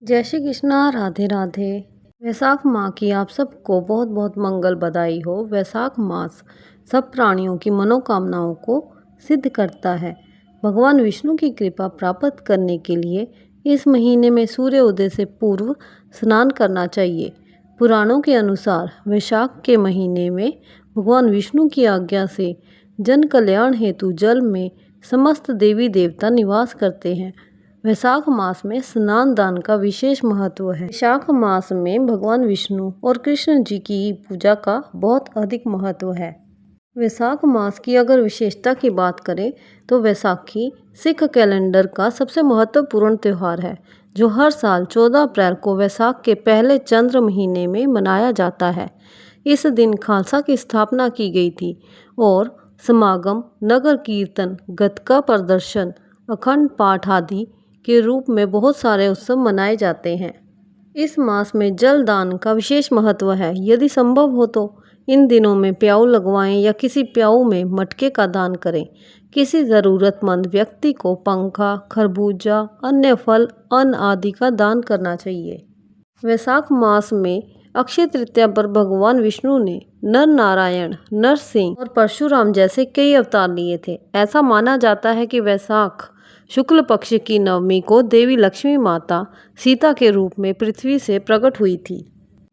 जय श्री कृष्णा, राधे राधे। वैशाख माह की आप सबको बहुत बहुत मंगल बधाई हो। वैशाख मास सब प्राणियों की मनोकामनाओं को सिद्ध करता है। भगवान विष्णु की कृपा प्राप्त करने के लिए इस महीने में सूर्य उदय से पूर्व स्नान करना चाहिए। पुराणों के अनुसार वैशाख के महीने में भगवान विष्णु की आज्ञा से जन कल्याण हेतु जल में समस्त देवी देवता निवास करते हैं। वैशाख मास में स्नान दान का विशेष महत्व है। वैशाख मास में भगवान विष्णु और कृष्ण जी की पूजा का बहुत अधिक महत्व है। वैशाख मास की अगर विशेषता की बात करें तो वैसाखी सिख कैलेंडर का सबसे महत्वपूर्ण त्यौहार है, जो हर साल 14 अप्रैल को वैशाख के पहले चंद्र महीने में मनाया जाता है। इस दिन खालसा की स्थापना की गई थी और समागम, नगर कीर्तन, गतका प्रदर्शन, अखंड पाठ आदि के रूप में बहुत सारे उत्सव मनाए जाते हैं। इस मास में जल दान का विशेष महत्व है। यदि संभव हो तो इन दिनों में प्याऊ लगवाएं या किसी प्याऊ में मटके का दान करें। किसी ज़रूरतमंद व्यक्ति को पंखा, खरबूजा, अन्य फल, अन्न आदि का दान करना चाहिए। वैशाख मास में अक्षय तृतीया पर भगवान विष्णु ने नर नारायण, नरसिंह और परशुराम जैसे कई अवतार लिए थे। ऐसा माना जाता है कि वैशाख शुक्ल पक्ष की नवमी को देवी लक्ष्मी माता सीता के रूप में पृथ्वी से प्रकट हुई थी।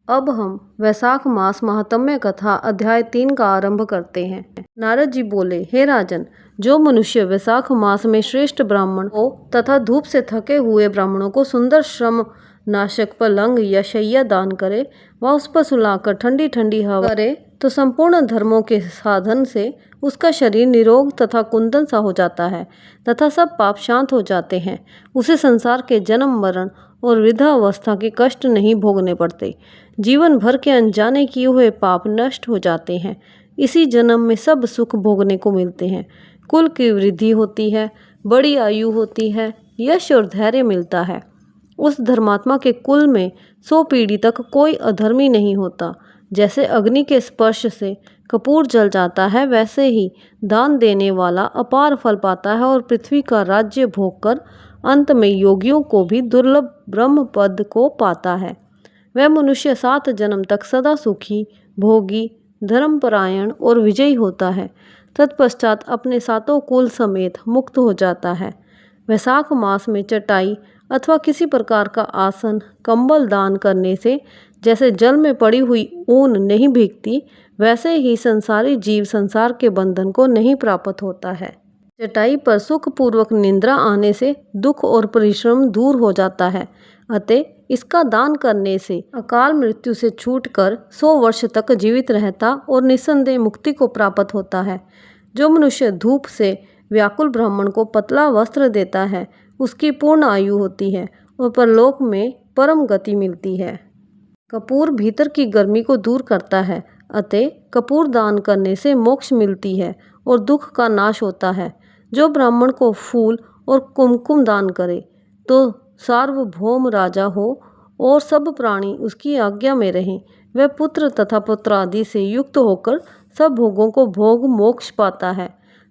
अब हम वैशाख मास महात्म्य कथा अध्याय 3 का आरंभ करते हैं। नारद जी बोले, हे राजन, जो मनुष्य वैशाख मास में श्रेष्ठ ब्राह्मण हो तथा धूप से थके हुए ब्राह्मणों को सुंदर श्रम नाशक पलंग या शैया दान करे व उस पर सुलाकर ठंडी ठंडी हवा करे तो संपूर्ण धर्मों के साधन से उसका शरीर निरोग तथा कुंदन सा हो जाता है तथा सब पाप शांत हो जाते हैं। उसे संसार के जन्म मरण और वृद्धावस्था के कष्ट नहीं भोगने पड़ते। जीवन भर के अनजाने किए हुए पाप नष्ट हो जाते हैं। इसी जन्म में सब सुख भोगने को मिलते हैं। कुल की वृद्धि होती है, बड़ी आयु होती है, यश और धैर्य मिलता है। उस धर्मात्मा के कुल में 100 पीढ़ी तक कोई अधर्मी नहीं होता। जैसे अग्नि के स्पर्श से कपूर जल जाता है, वैसे ही दान देने वाला अपार फल पाता है और पृथ्वी का राज्य भोगकर अंत में योगियों को भी दुर्लभ ब्रह्म पद को पाता है। वह मनुष्य 7 जन्म तक सदा सुखी, भोगी, धर्मपरायण और विजयी होता है। तत्पश्चात अपने 7 कुल समेत मुक्त हो जाता है। वैशाख मास में चटाई अथवा किसी प्रकार का आसन, कंबल दान करने से जैसे जल में पड़ी हुई ऊन नहीं भीगती, वैसे ही संसारी जीव संसार के बंधन को नहीं प्राप्त होता है। चटाई पर सुखपूर्वक निद्रा आने से दुख और परिश्रम दूर हो जाता है। अतः इसका दान करने से अकाल मृत्यु से छूटकर 100 वर्ष तक जीवित रहता और निस्संदेह मुक्ति को प्राप्त होता है। जो मनुष्य धूप से व्याकुल ब्राह्मण को पतला वस्त्र देता है, उसकी पूर्ण आयु होती है और परलोक में परम गति मिलती है। कपूर भीतर की गर्मी को दूर करता है। अतः कपूर दान करने से मोक्ष मिलती है और दुख का नाश होता है। जो ब्राह्मण को फूल और कुमकुम दान करे तो सार्वभौम राजा हो और सब प्राणी उसकी आज्ञा में रहें, वह पुत्र तथा पुत्रादि से युक्त होकर सब भोगों को भोग मोक्ष पाता है।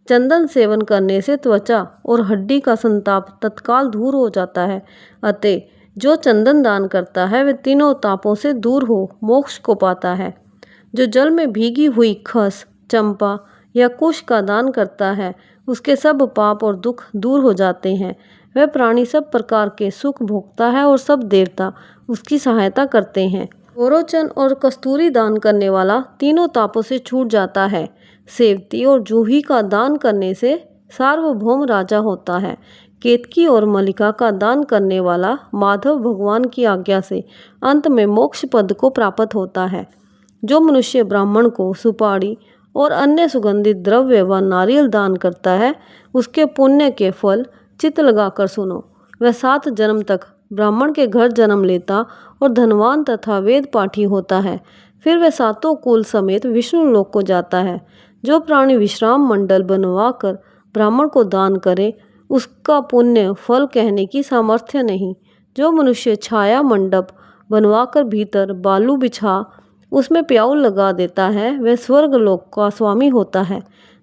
चंदन सेवन करने से त्वचा और हड्डी का संताप तत्काल दूर हो जाता है। अतः जो चंदन दान करता है वह तीनों तापों से दूर हो मोक्ष को पाता है। जो जल में भीगी हुई खस, चंपा या कुश का दान करता है, उसके सब पाप और दुख दूर हो जाते हैं। वह प्राणी सब प्रकार के सुख भोगता है और सब देवता उसकी सहायता करते हैं। गोरोचन और कस्तूरी दान करने वाला तीनों तापों से छूट जाता है। सेवती और जूही का दान करने से सार्वभौम राजा होता है। केतकी और मलिका का दान करने वाला माधव भगवान की आज्ञा से अंत में मोक्ष पद को प्राप्त होता है। जो मनुष्य ब्राह्मण को सुपारी और अन्य सुगंधित द्रव्य व नारियल दान करता है, उसके पुण्य के फल चित्त लगाकर सुनो। वह 7 जन्म तक ब्राह्मण के घर जन्म लेता और धनवान तथा वेद पाठी होता है। फिर वह 7 कुल समेत विष्णु लोक को जाता है। जो प्राणी विश्राम मंडल बनवाकर ब्राह्मण को दान करे, उसका पुण्य फल कहने की सामर्थ्य नहीं। जो मनुष्य छाया मंडप बनवाकर भीतर बालू बिछा उसमें प्याऊ लगा देता है, वह स्वर्ग लोक का स्वामी होता है।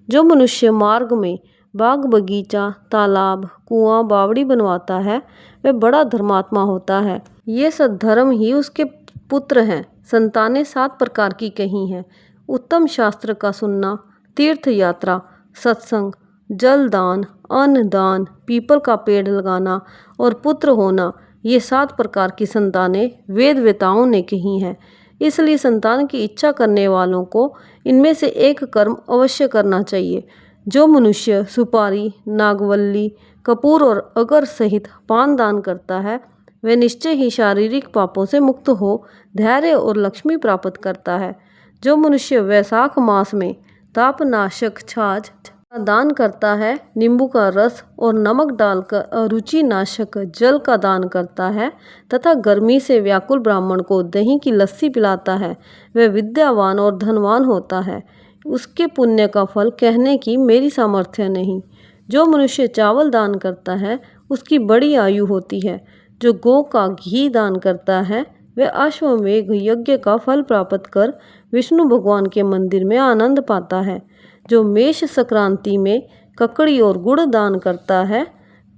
जो मनुष्य मार्ग में बाग बगीचा, तालाब, कुआं, बावड़ी बनवाता है वह बड़ा धर्मात्मा होता है। ये सद्धर्म ही उसके पुत्र हैं। संतानें 7 प्रकार की कही हैं। उत्तम शास्त्र का सुनना, तीर्थ यात्रा, सत्संग, जल दान, अन्न दान, पीपल का पेड़ लगाना और पुत्र होना, ये 7 प्रकार की संतानें वेद वेताओं ने कही हैं। इसलिए संतान की इच्छा करने वालों को इनमें से एक कर्म अवश्य करना चाहिए। जो मनुष्य सुपारी, नागवल्ली, कपूर और अगर सहित पान दान करता है वह निश्चय ही शारीरिक पापों से मुक्त हो धैर्य और लक्ष्मी प्राप्त करता है। जो मनुष्य वैशाख मास में तापनाशक छाछ का दान करता है, नींबू का रस और नमक डालकर अरुचि नाशक जल का दान करता है तथा गर्मी से व्याकुल ब्राह्मण को दही की लस्सी पिलाता है, वह विद्यावान और धनवान होता है। उसके पुण्य का फल कहने की मेरी सामर्थ्य नहीं। जो मनुष्य चावल दान करता है उसकी बड़ी आयु होती है। जो गौ का घी दान करता है वह अश्वमेघ यज्ञ का फल प्राप्त कर विष्णु भगवान के मंदिर में आनंद पाता है। जो मेष संक्रांति में ककड़ी और गुड़ दान करता है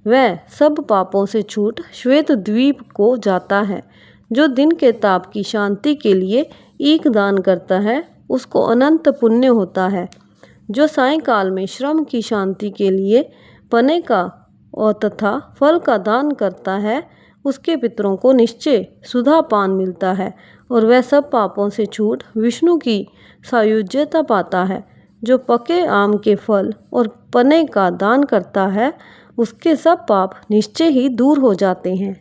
वह सब पापों से छूट श्वेत द्वीप को जाता है। जो दिन के ताप की शांति के लिए ईख दान करता है उसको अनंत पुण्य होता है। जो सायंकाल में श्रम की शांति के लिए पने का और तथा फल का दान करता है उसके पितरों को निश्चय सुधा पान मिलता है और वह सब पापों से छूट विष्णु की सायुज्यता पाता है। जो पके आम के फल और पने का दान करता है उसके सब पाप निश्चय ही दूर हो जाते हैं।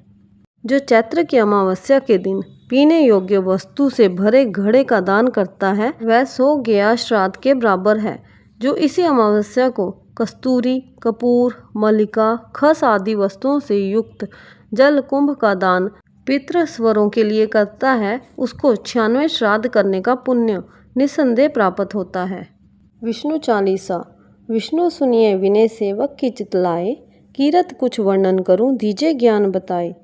जो चैत्र की अमावस्या के दिन पीने योग्य वस्तु से भरे घड़े का दान करता है वह 100 गया श्राद्ध के बराबर है। जो इसी अमावस्या को कस्तूरी, कपूर, मल्लिका, खस आदि वस्तुओं से युक्त जल कुंभ का दान पितृस्वरों के लिए करता है उसको 96 श्राद्ध करने का पुण्य निस्संदेह प्राप्त होता है। विष्णु चालीसा। विष्णु सुनिए विनय सेवक की चितलाए, कीरत कुछ वर्णन करूं दीजे ज्ञान बताए।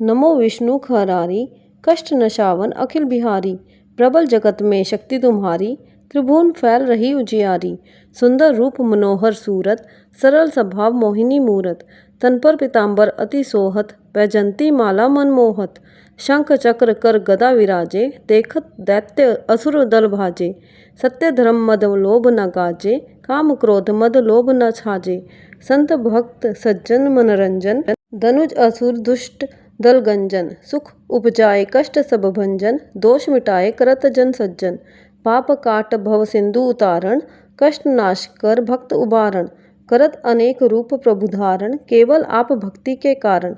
नमो विष्णु खरारी, कष्ट नशावन अखिल बिहारी। प्रबल जगत में शक्ति तुम्हारी, त्रिभुवन फैल रही उजियारी। सुंदर रूप मनोहर सूरत, सरल स्वभाव मोहिनी मूरत। तन पर पीताम्बर अति सोहत, वैजंती माला मनमोहत। शंख चक्र कर गदा विराजे, देखत दैत्य असुर दल भाजे। सत्य धर्म मद लोभ न गाजे, काम क्रोध मद लोभ न छाजे। संत भक्त सज्जन मनोरंजन, धनुज असुर दुष्ट दल गंजन। सुख उपजाए कष्ट सब भंजन, दोष मिटाए करत जन सज्जन। पाप काट भव सिंधु उतारण, कष्ट नाश कर भक्त उबारण। करत अनेक रूप प्रभु धारण, केवल आप भक्ति के कारण।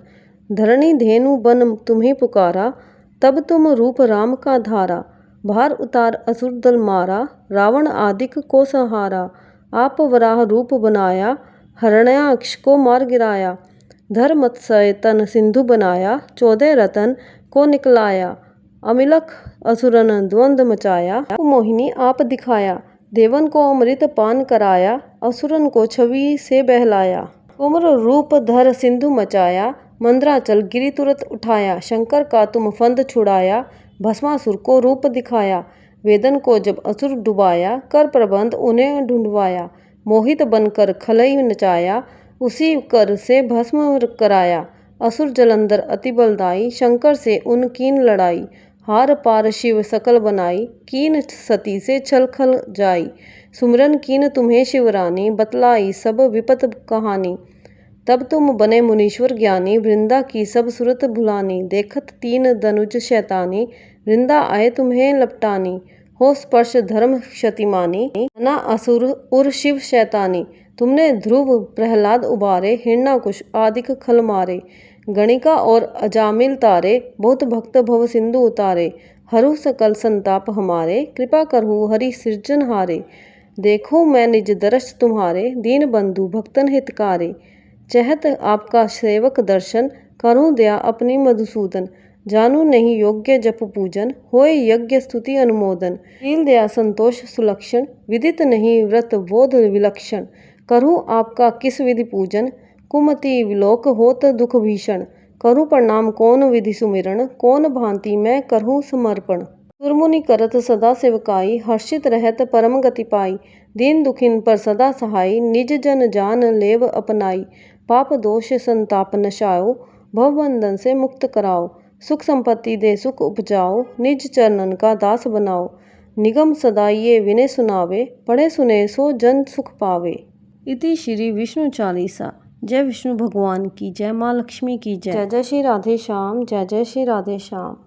धरणी धेनु बन तुम्हें पुकारा, तब तुम रूप राम का धारा। भार उतार असुर दल मारा, रावण आदिक को संहारा। आप वराह रूप बनाया, हरण्याक्ष को मार गिराया। धर मत्स्य तन सिंधु बनाया, 14 रतन को निकलाया। अमिलख असुरन द्वंद मचाया, मोहिनी आप दिखाया। देवन को अमृत पान कराया, असुरन को छवि से बहलाया। कुम्र रूप धर सिंधु मचाया, मंद्राचल गिरि तुरत उठाया। शंकर का तुम फंद छुड़ाया, भस्मासुर को रूप दिखाया। वेदन को जब असुर डुबाया, कर प्रबंध उन्हें ढूंढवाया। मोहित बनकर खलई नचाया, उसी कर से भस्म कराया। असुर जलंधर अति बलदाई, शंकर से उन कीन लड़ाई। हार पार शिव सकल बनाई, कीन सती से छल खल जाई। सुमिरन कीन तुम्हें शिवरानी, बतलाई सब विपत कहानी। तब तुम बने मुनीश्वर ज्ञानी, वृंदा की सब सुरत भुलानी। देखत 3 धनुज शैतानी, वृंदा आए तुम्हें लपटानी। हो स्पर्श धर्म क्षतिमानी, ना असुर उर शिव शैतानी। तुमने ध्रुव प्रहलाद उबारे, हिरण्याकुश आदिक खल मारे। गणिका और अजामिल तारे, बहुत भक्त भव सिंधु उतारे। हरू सकल संताप हमारे, कृपा करहु हरि सृजनहारे। देखो मैं निज दर्श तुम्हारे, दीन बंधु भक्तन हितकारे। चहत आपका सेवक दर्शन, करूं दया अपनी मधुसूदन। जानू नहीं योग्य जप पूजन, होय यज्ञ स्तुति अनुमोदन। शील दया संतोष सुलक्षण, विदित नहीं व्रत बोध विलक्षण। करूं आपका किस विधि पूजन, कुमति विलोक होत दुख भीषण। करूं प्रणाम कौन विधि सुमिरन, कौन भांति मैं करहूं समर्पण। सुरमुनि करत सदा सेवकाई, हर्षित रहत परम गति पाई। दीन दुखिन पर सदा सहाई, निज जन जान लेव अपनाई। पाप दोष संताप नशाओ, भव बंधन से मुक्त कराओ। सुख संपत्ति दे सुख उपजाओ, निज चरणन का दास बनाओ। निगम सदा ये विनय सुनावे, पढ़े सुने सो जन सुख पावे। इति श्री विष्णु चालीसा। जय विष्णु भगवान की जय, माँ लक्ष्मी की जय। जय जय श्री राधे श्याम, जय जय श्री राधे श्याम।